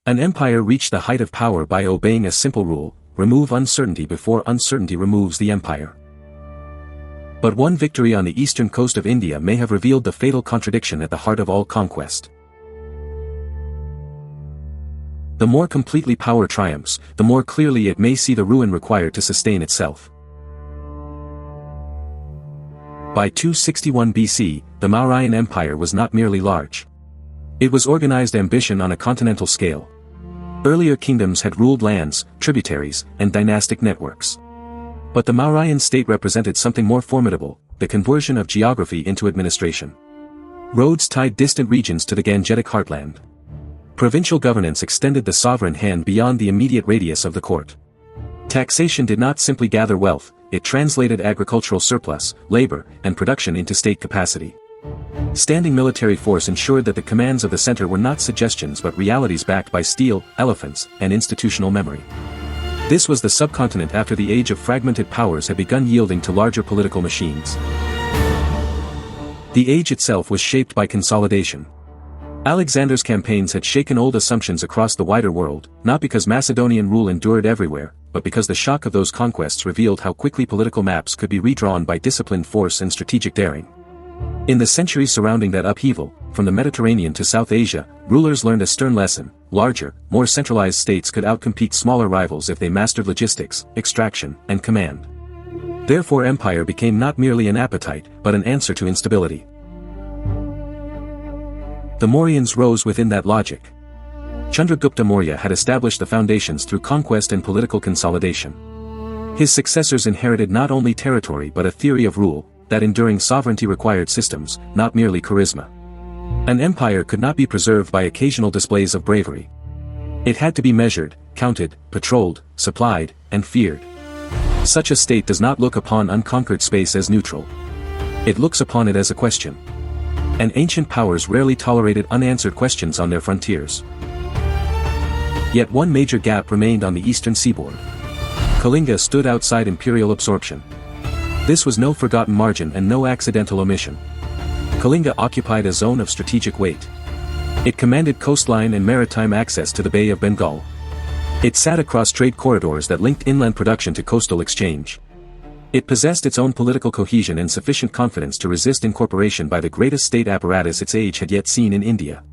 An empire reached the height of power by obeying a simple rule: remove uncertainty before uncertainty removes the empire. But one victory on the eastern coast of India may have revealed the fatal contradiction at the heart of all conquest. The more completely power triumphs, the more clearly it may see the ruin required to sustain itself. By 261 BC, the Mauryan Empire was not merely large. It was organized ambition on a continental scale. Earlier kingdoms had ruled lands, tributaries, and dynastic networks. But the Mauryan state represented something more formidable: the conversion of geography into administration. Roads tied distant regions to the Gangetic heartland. Provincial governance extended the sovereign hand beyond the immediate radius of the court. Taxation did not simply gather wealth, it translated agricultural surplus, labor, and production into state capacity. Standing military force ensured that the commands of the center were not suggestions but realities backed by steel, elephants, and institutional memory. This was the subcontinent after the age of fragmented powers had begun yielding to larger political machines. The age itself was shaped by consolidation. Alexander's campaigns had shaken old assumptions across the wider world, not because Macedonian rule endured everywhere, but because the shock of those conquests revealed how quickly political maps could be redrawn by disciplined force and strategic daring. In the centuries surrounding that upheaval, from the Mediterranean to South Asia, rulers learned a stern lesson: larger, more centralized states could outcompete smaller rivals if they mastered logistics, extraction, and command. Therefore empire became not merely an appetite, but an answer to instability. The Mauryans rose within that logic. Chandragupta Maurya had established the foundations through conquest and political consolidation. His successors inherited not only territory but a theory of rule, that enduring sovereignty required systems, not merely charisma. An empire could not be preserved by occasional displays of bravery. It had to be measured, counted, patrolled, supplied, and feared. Such a state does not look upon unconquered space as neutral. It looks upon it as a question. And ancient powers rarely tolerated unanswered questions on their frontiers. Yet one major gap remained on the eastern seaboard. Kalinga stood outside imperial absorption. This was no forgotten margin and no accidental omission. Kalinga occupied a zone of strategic weight. It commanded coastline and maritime access to the Bay of Bengal. It sat across trade corridors that linked inland production to coastal exchange. It possessed its own political cohesion and sufficient confidence to resist incorporation by the greatest state apparatus its age had yet seen in India.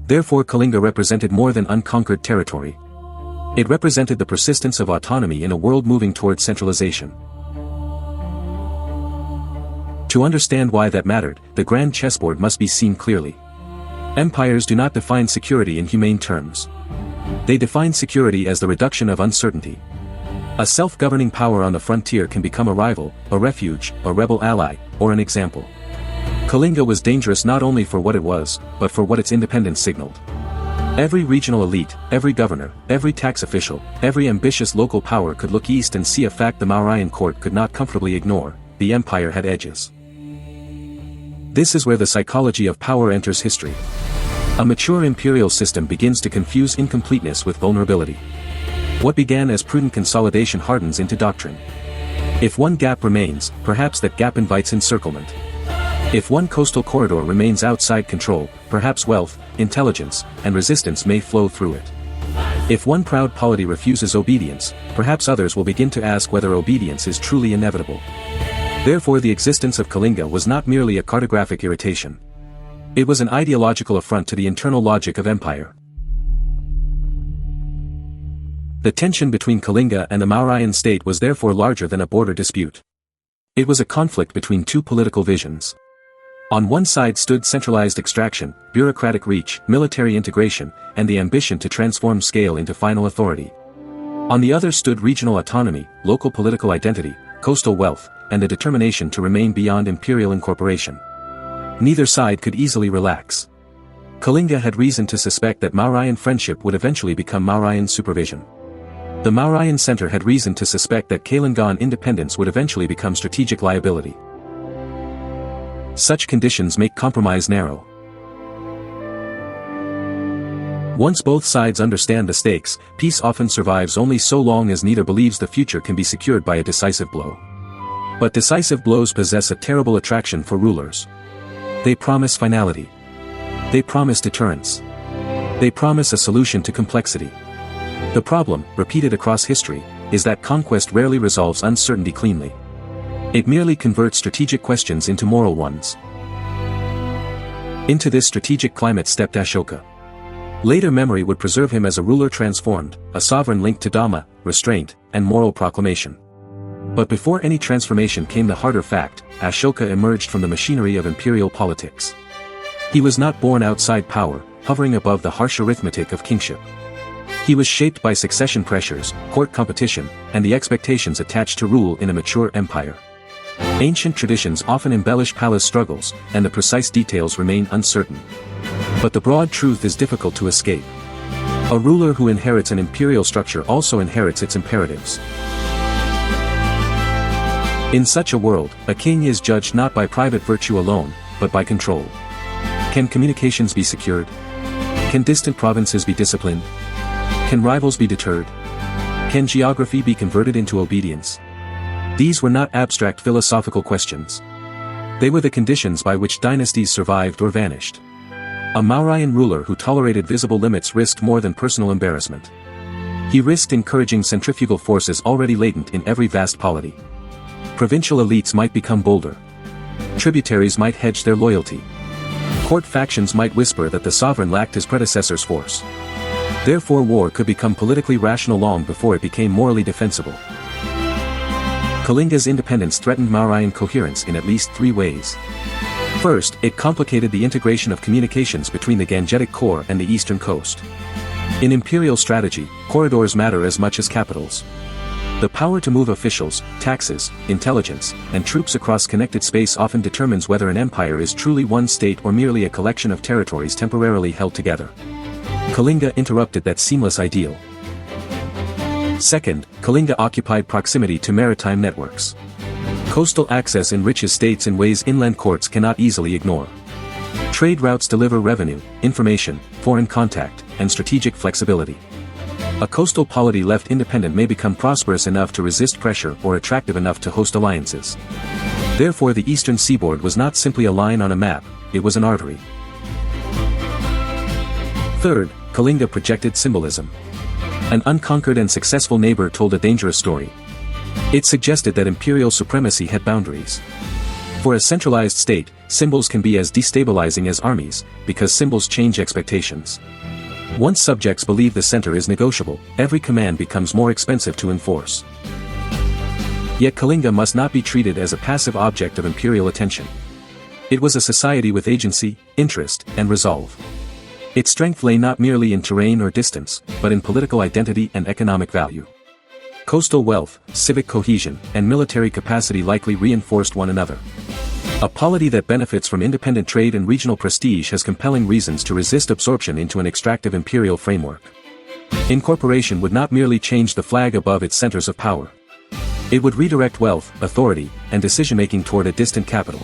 Therefore Kalinga represented more than unconquered territory. It represented the persistence of autonomy in a world moving towards centralization. To understand why that mattered, the grand chessboard must be seen clearly. Empires do not define security in humane terms. They define security as the reduction of uncertainty. A self-governing power on the frontier can become a rival, a refuge, a rebel ally, or an example. Kalinga was dangerous not only for what it was, but for what its independence signaled. Every regional elite, every governor, every tax official, every ambitious local power could look east and see a fact the Mauryan court could not comfortably ignore: the empire had edges. This is where the psychology of power enters history. A mature imperial system begins to confuse incompleteness with vulnerability. What began as prudent consolidation hardens into doctrine. If one gap remains, perhaps that gap invites encirclement. If one coastal corridor remains outside control, perhaps wealth, intelligence, and resistance may flow through it. If one proud polity refuses obedience, perhaps others will begin to ask whether obedience is truly inevitable. Therefore the existence of Kalinga was not merely a cartographic irritation. It was an ideological affront to the internal logic of empire. The tension between Kalinga and the Mauryan state was therefore larger than a border dispute. It was a conflict between two political visions. On one side stood centralized extraction, bureaucratic reach, military integration, and the ambition to transform scale into final authority. On the other stood regional autonomy, local political identity, coastal wealth, and the determination to remain beyond imperial incorporation. Neither side could easily relax. Kalinga had reason to suspect that Mauryan friendship would eventually become Mauryan supervision. The Mauryan center had reason to suspect that Kalingan independence would eventually become strategic liability. Such conditions make compromise narrow. Once both sides understand the stakes, peace often survives only so long as neither believes the future can be secured by a decisive blow. But decisive blows possess a terrible attraction for rulers. They promise finality. They promise deterrence. They promise a solution to complexity. The problem, repeated across history, is that conquest rarely resolves uncertainty cleanly. It merely converts strategic questions into moral ones. Into this strategic climate stepped Ashoka. Later memory would preserve him as a ruler transformed, a sovereign linked to Dhamma, restraint, and moral proclamation. But before any transformation came the harder fact, Ashoka emerged from the machinery of imperial politics. He was not born outside power, hovering above the harsh arithmetic of kingship. He was shaped by succession pressures, court competition, and the expectations attached to rule in a mature empire. Ancient traditions often embellish palace struggles, and the precise details remain uncertain. But the broad truth is difficult to escape. A ruler who inherits an imperial structure also inherits its imperatives. In such a world, a king is judged not by private virtue alone, but by control. Can communications be secured? Can distant provinces be disciplined? Can rivals be deterred? Can geography be converted into obedience? These were not abstract philosophical questions. They were the conditions by which dynasties survived or vanished. A Mauryan ruler who tolerated visible limits risked more than personal embarrassment. He risked encouraging centrifugal forces already latent in every vast polity. Provincial elites might become bolder. Tributaries might hedge their loyalty. Court factions might whisper that the sovereign lacked his predecessor's force. Therefore war could become politically rational long before it became morally defensible. Kalinga's independence threatened Mauryan coherence in at least three ways. First, it complicated the integration of communications between the Gangetic core and the eastern coast. In imperial strategy, corridors matter as much as capitals. The power to move officials, taxes, intelligence, and troops across connected space often determines whether an empire is truly one state or merely a collection of territories temporarily held together. Kalinga interrupted that seamless ideal. Second, Kalinga occupied proximity to maritime networks. Coastal access enriches states in ways inland courts cannot easily ignore. Trade routes deliver revenue, information, foreign contact, and strategic flexibility. A coastal polity left independent may become prosperous enough to resist pressure or attractive enough to host alliances. Therefore the eastern seaboard was not simply a line on a map, it was an artery. Third, Kalinga projected symbolism. An unconquered and successful neighbor told a dangerous story. It suggested that imperial supremacy had boundaries. For a centralized state, symbols can be as destabilizing as armies, because symbols change expectations. Once subjects believe the center is negotiable, every command becomes more expensive to enforce. Yet Kalinga must not be treated as a passive object of imperial attention. It was a society with agency, interest, and resolve. Its strength lay not merely in terrain or distance, but in political identity and economic value. Coastal wealth, civic cohesion, and military capacity likely reinforced one another. A polity that benefits from independent trade and regional prestige has compelling reasons to resist absorption into an extractive imperial framework. Incorporation would not merely change the flag above its centers of power. It would redirect wealth, authority, and decision-making toward a distant capital.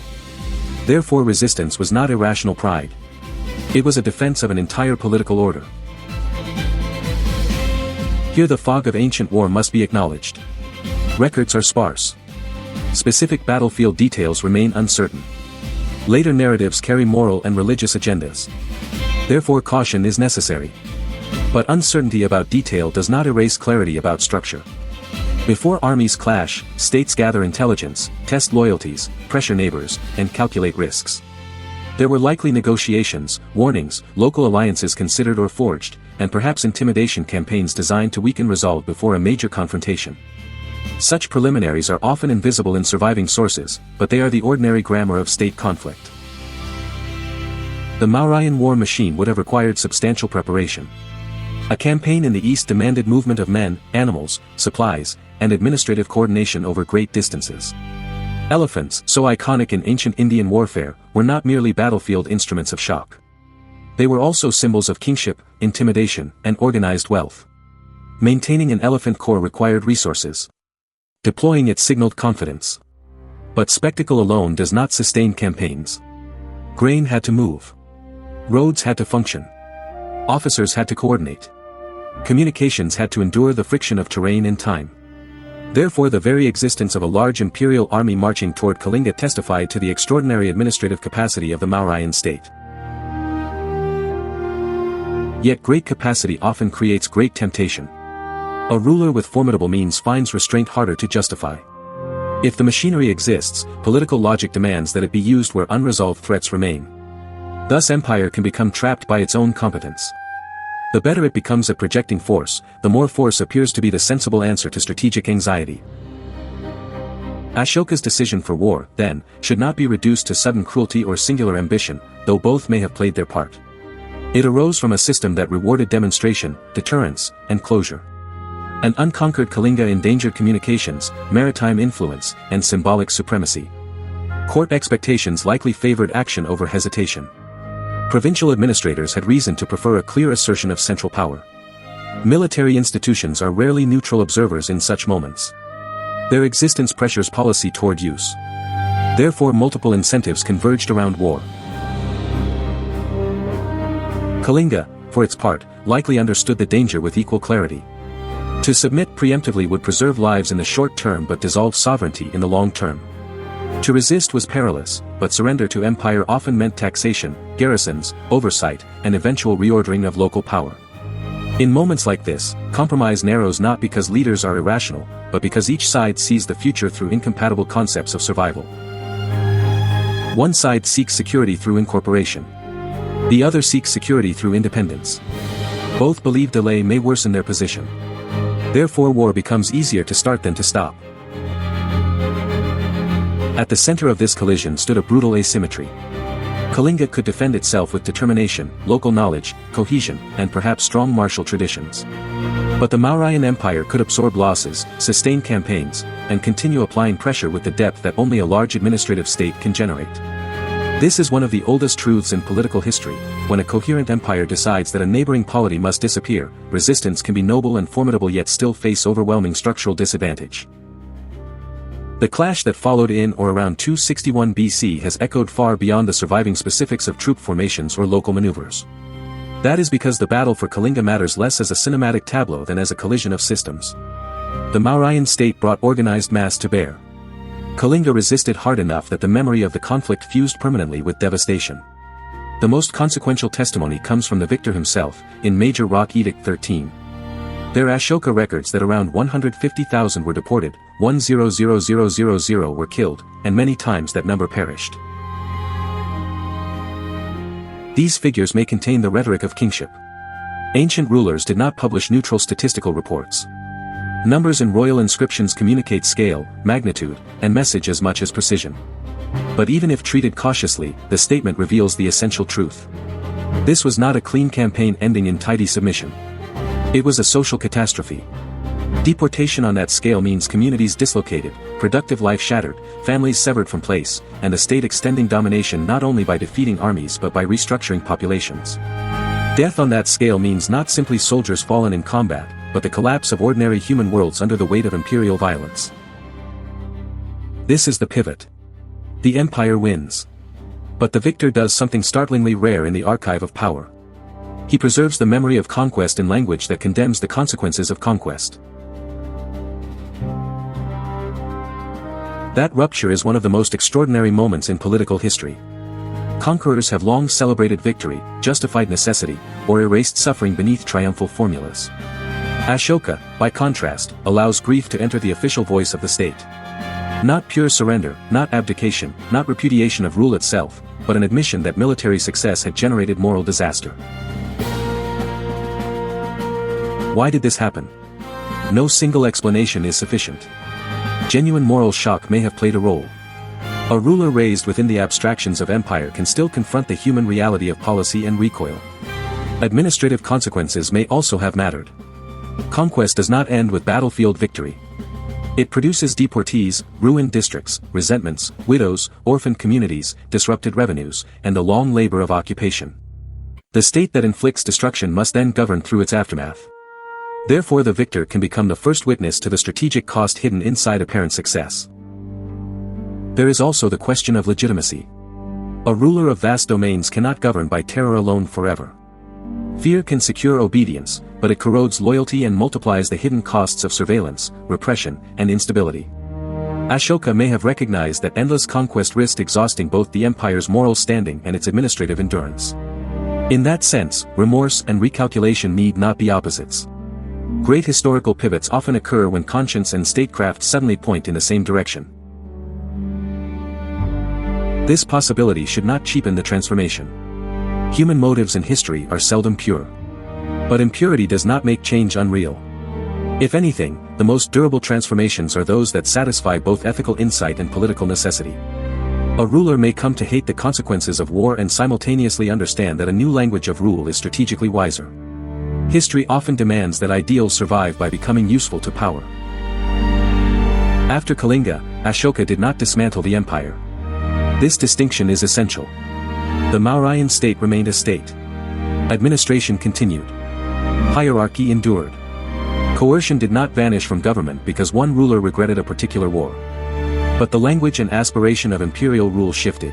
Therefore resistance was not irrational pride. It was a defense of an entire political order. Here the fog of ancient war must be acknowledged. Records are sparse. Specific battlefield details remain uncertain. Later narratives carry moral and religious agendas. Therefore caution is necessary. But uncertainty about detail does not erase clarity about structure. Before armies clash, states gather intelligence, test loyalties, pressure neighbors, and calculate risks. There were likely negotiations, warnings, local alliances considered or forged, and perhaps intimidation campaigns designed to weaken resolve before a major confrontation. Such preliminaries are often invisible in surviving sources, but they are the ordinary grammar of state conflict. The Mauryan war machine would have required substantial preparation. A campaign in the east demanded movement of men, animals, supplies, and administrative coordination over great distances. Elephants, so iconic in ancient Indian warfare, were not merely battlefield instruments of shock. They were also symbols of kingship, intimidation, and organized wealth. Maintaining an elephant corps required resources. Deploying it signaled confidence. But spectacle alone does not sustain campaigns. Grain had to move. Roads had to function. Officers had to coordinate. Communications had to endure the friction of terrain and time. Therefore the very existence of a large imperial army marching toward Kalinga testified to the extraordinary administrative capacity of the Mauryan state. Yet great capacity often creates great temptation. A ruler with formidable means finds restraint harder to justify. If the machinery exists, political logic demands that it be used where unresolved threats remain. Thus empire can become trapped by its own competence. The better it becomes at projecting force, the more force appears to be the sensible answer to strategic anxiety. Ashoka's decision for war, then, should not be reduced to sudden cruelty or singular ambition, though both may have played their part. It arose from a system that rewarded demonstration, deterrence, and closure. An unconquered Kalinga endangered communications, maritime influence, and symbolic supremacy. Court expectations likely favored action over hesitation. Provincial administrators had reason to prefer a clear assertion of central power. Military institutions are rarely neutral observers in such moments. Their existence pressures policy toward use. Therefore multiple incentives converged around war. Kalinga, for its part, likely understood the danger with equal clarity. To submit preemptively would preserve lives in the short term but dissolve sovereignty in the long term. To resist was perilous, but surrender to empire often meant taxation, garrisons, oversight, and eventual reordering of local power. In moments like this, compromise narrows not because leaders are irrational, but because each side sees the future through incompatible concepts of survival. One side seeks security through incorporation. The other seeks security through independence. Both believe delay may worsen their position. Therefore war becomes easier to start than to stop. At the center of this collision stood a brutal asymmetry. Kalinga could defend itself with determination, local knowledge, cohesion, and perhaps strong martial traditions. But the Mauryan Empire could absorb losses, sustain campaigns, and continue applying pressure with the depth that only a large administrative state can generate. This is one of the oldest truths in political history. When a coherent empire decides that a neighboring polity must disappear, resistance can be noble and formidable yet still face overwhelming structural disadvantage. The clash that followed in or around 261 BC has echoed far beyond the surviving specifics of troop formations or local maneuvers. That is because the battle for Kalinga matters less as a cinematic tableau than as a collision of systems. The Mauryan state brought organized mass to bear. Kalinga resisted hard enough that the memory of the conflict fused permanently with devastation. The most consequential testimony comes from the victor himself, in Major Rock Edict 13. There are Ashoka records that around 150,000 were deported, 1,000,000 were killed, and many times that number perished. These figures may contain the rhetoric of kingship. Ancient rulers did not publish neutral statistical reports. Numbers in royal inscriptions communicate scale, magnitude, and message as much as precision. But even if treated cautiously, the statement reveals the essential truth. This was not a clean campaign ending in tidy submission. It was a social catastrophe. Deportation on that scale means communities dislocated, productive life shattered, families severed from place, and the state extending domination not only by defeating armies but by restructuring populations. Death on that scale means not simply soldiers fallen in combat, but the collapse of ordinary human worlds under the weight of imperial violence. This is the pivot. The empire wins. But the victor does something startlingly rare in the archive of power. He preserves the memory of conquest in language that condemns the consequences of conquest. That rupture is one of the most extraordinary moments in political history. Conquerors have long celebrated victory, justified necessity, or erased suffering beneath triumphal formulas. Ashoka, by contrast, allows grief to enter the official voice of the state. Not pure surrender, not abdication, not repudiation of rule itself, but an admission that military success had generated moral disaster. Why did this happen? No single explanation is sufficient. Genuine moral shock may have played a role. A ruler raised within the abstractions of empire can still confront the human reality of policy and recoil. Administrative consequences may also have mattered. Conquest does not end with battlefield victory. It produces deportees, ruined districts, resentments, widows, orphaned communities, disrupted revenues, and the long labor of occupation. The state that inflicts destruction must then govern through its aftermath. Therefore the victor can become the first witness to the strategic cost hidden inside apparent success. There is also the question of legitimacy. A ruler of vast domains cannot govern by terror alone forever. Fear can secure obedience, but it corrodes loyalty and multiplies the hidden costs of surveillance, repression, and instability. Ashoka may have recognized that endless conquest risked exhausting both the empire's moral standing and its administrative endurance. In that sense, remorse and recalculation need not be opposites. Great historical pivots often occur when conscience and statecraft suddenly point in the same direction. This possibility should not cheapen the transformation. Human motives in history are seldom pure. But impurity does not make change unreal. If anything, the most durable transformations are those that satisfy both ethical insight and political necessity. A ruler may come to hate the consequences of war and simultaneously understand that a new language of rule is strategically wiser. History often demands that ideals survive by becoming useful to power. After Kalinga, Ashoka did not dismantle the empire. This distinction is essential. The Mauryan state remained a state. Administration continued. Hierarchy endured. Coercion did not vanish from government because one ruler regretted a particular war. But the language and aspiration of imperial rule shifted.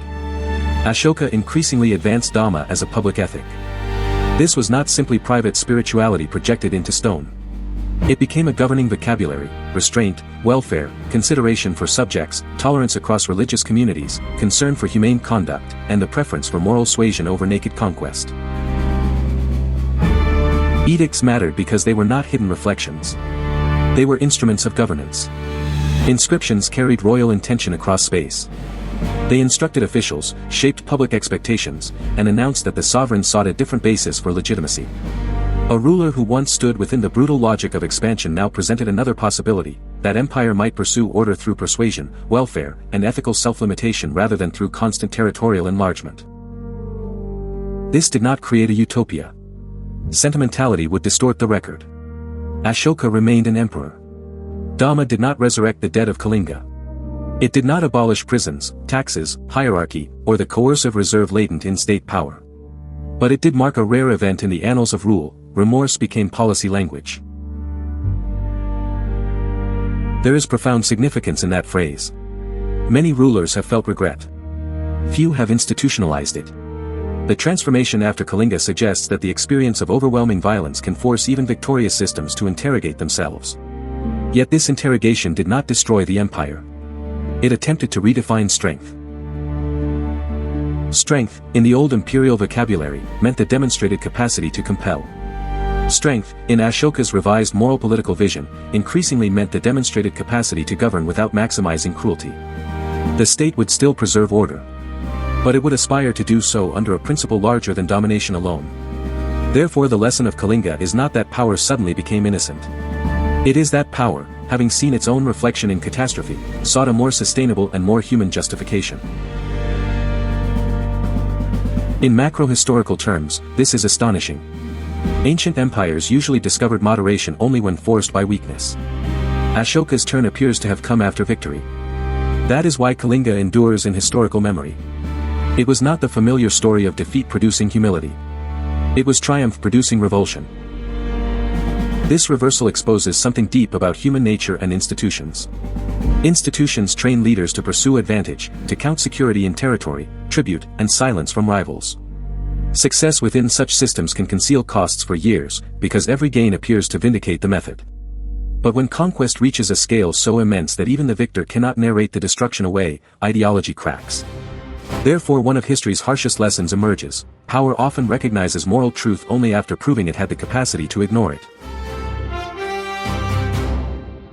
Ashoka increasingly advanced Dhamma as a public ethic. This was not simply private spirituality projected into stone. It became a governing vocabulary: restraint, welfare, consideration for subjects, tolerance across religious communities, concern for humane conduct, and the preference for moral suasion over naked conquest. Edicts mattered because they were not hidden reflections. They were instruments of governance. Inscriptions carried royal intention across space. They instructed officials, shaped public expectations, and announced that the sovereign sought a different basis for legitimacy. A ruler who once stood within the brutal logic of expansion now presented another possibility: that empire might pursue order through persuasion, welfare, and ethical self-limitation rather than through constant territorial enlargement. This did not create a utopia. Sentimentality would distort the record. Ashoka remained an emperor. Dhamma did not resurrect the dead of Kalinga. It did not abolish prisons, taxes, hierarchy, or the coercive reserve latent in state power. But it did mark a rare event in the annals of rule: remorse became policy language. There is profound significance in that phrase. Many rulers have felt regret. Few have institutionalized it. The transformation after Kalinga suggests that the experience of overwhelming violence can force even victorious systems to interrogate themselves. Yet this interrogation did not destroy the empire. It attempted to redefine strength. Strength, in the old imperial vocabulary, meant the demonstrated capacity to compel. Strength, in Ashoka's revised moral political vision, increasingly meant the demonstrated capacity to govern without maximizing cruelty. The state would still preserve order. But it would aspire to do so under a principle larger than domination alone. Therefore the lesson of Kalinga is not that power suddenly became innocent. It is that power, having seen its own reflection in catastrophe, sought a more sustainable and more human justification. In macro-historical terms, this is astonishing. Ancient empires usually discovered moderation only when forced by weakness. Ashoka's turn appears to have come after victory. That is why Kalinga endures in historical memory. It was not the familiar story of defeat producing humility. It was triumph producing revulsion. This reversal exposes something deep about human nature and institutions. Institutions train leaders to pursue advantage, to count security in territory, tribute, and silence from rivals. Success within such systems can conceal costs for years, because every gain appears to vindicate the method. But when conquest reaches a scale so immense that even the victor cannot narrate the destruction away, ideology cracks. Therefore one of history's harshest lessons emerges: power often recognizes moral truth only after proving it had the capacity to ignore it.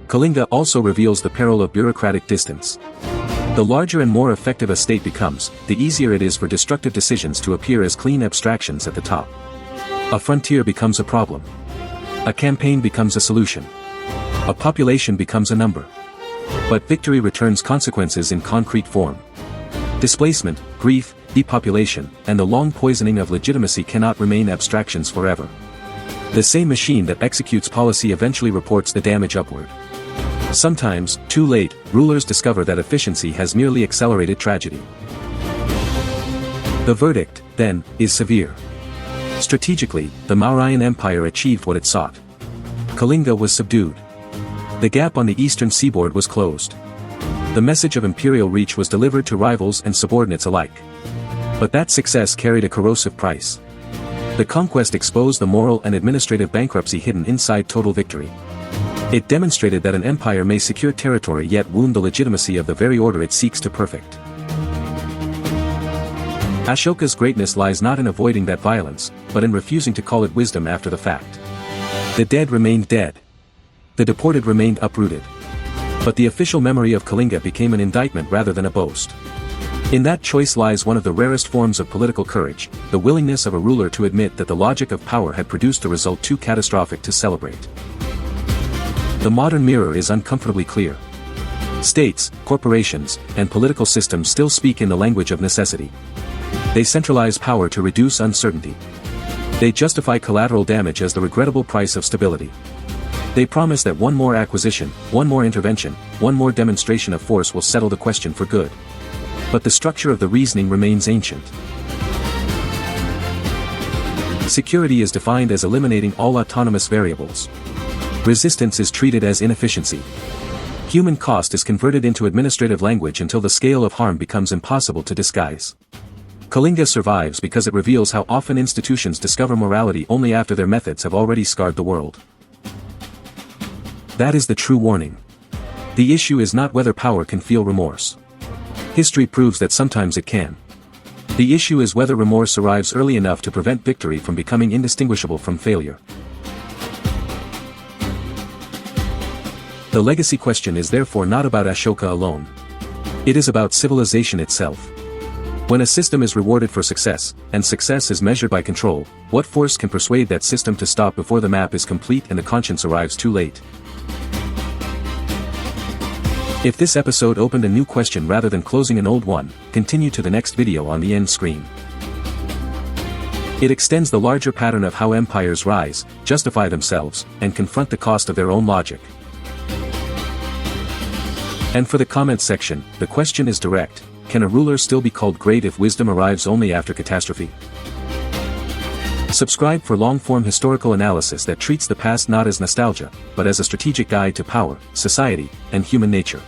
Kalinga also reveals the peril of bureaucratic distance. The larger and more effective a state becomes, the easier it is for destructive decisions to appear as clean abstractions at the top. A frontier becomes a problem. A campaign becomes a solution. A population becomes a number. But victory returns consequences in concrete form. Displacement, grief, depopulation, and the long poisoning of legitimacy cannot remain abstractions forever. The same machine that executes policy eventually reports the damage upward. Sometimes, too late, rulers discover that efficiency has merely accelerated tragedy. The verdict, then, is severe. Strategically, the Mauryan Empire achieved what it sought. Kalinga was subdued. The gap on the eastern seaboard was closed. The message of imperial reach was delivered to rivals and subordinates alike. But that success carried a corrosive price. The conquest exposed the moral and administrative bankruptcy hidden inside total victory. It demonstrated that an empire may secure territory yet wound the legitimacy of the very order it seeks to perfect. Ashoka's greatness lies not in avoiding that violence, but in refusing to call it wisdom after the fact. The dead remained dead. The deported remained uprooted. But the official memory of Kalinga became an indictment rather than a boast. In that choice lies one of the rarest forms of political courage, the willingness of a ruler to admit that the logic of power had produced a result too catastrophic to celebrate. The modern mirror is uncomfortably clear. States, corporations, and political systems still speak in the language of necessity. They centralize power to reduce uncertainty. They justify collateral damage as the regrettable price of stability. They promise that one more acquisition, one more intervention, one more demonstration of force will settle the question for good. But the structure of the reasoning remains ancient. Security is defined as eliminating all autonomous variables. Resistance is treated as inefficiency. Human cost is converted into administrative language until the scale of harm becomes impossible to disguise. Kalinga survives because it reveals how often institutions discover morality only after their methods have already scarred the world. That is the true warning. The issue is not whether power can feel remorse. History proves that sometimes it can. The issue is whether remorse arrives early enough to prevent victory from becoming indistinguishable from failure. The legacy question is therefore not about Ashoka alone. It is about civilization itself. When a system is rewarded for success, and success is measured by control, what force can persuade that system to stop before the map is complete and the conscience arrives too late? If this episode opened a new question rather than closing an old one, continue to the next video on the end screen. It extends the larger pattern of how empires rise, justify themselves, and confront the cost of their own logic. And for the comments section, the question is direct: can a ruler still be called great if wisdom arrives only after catastrophe? Subscribe for long-form historical analysis that treats the past not as nostalgia, but as a strategic guide to power, society, and human nature.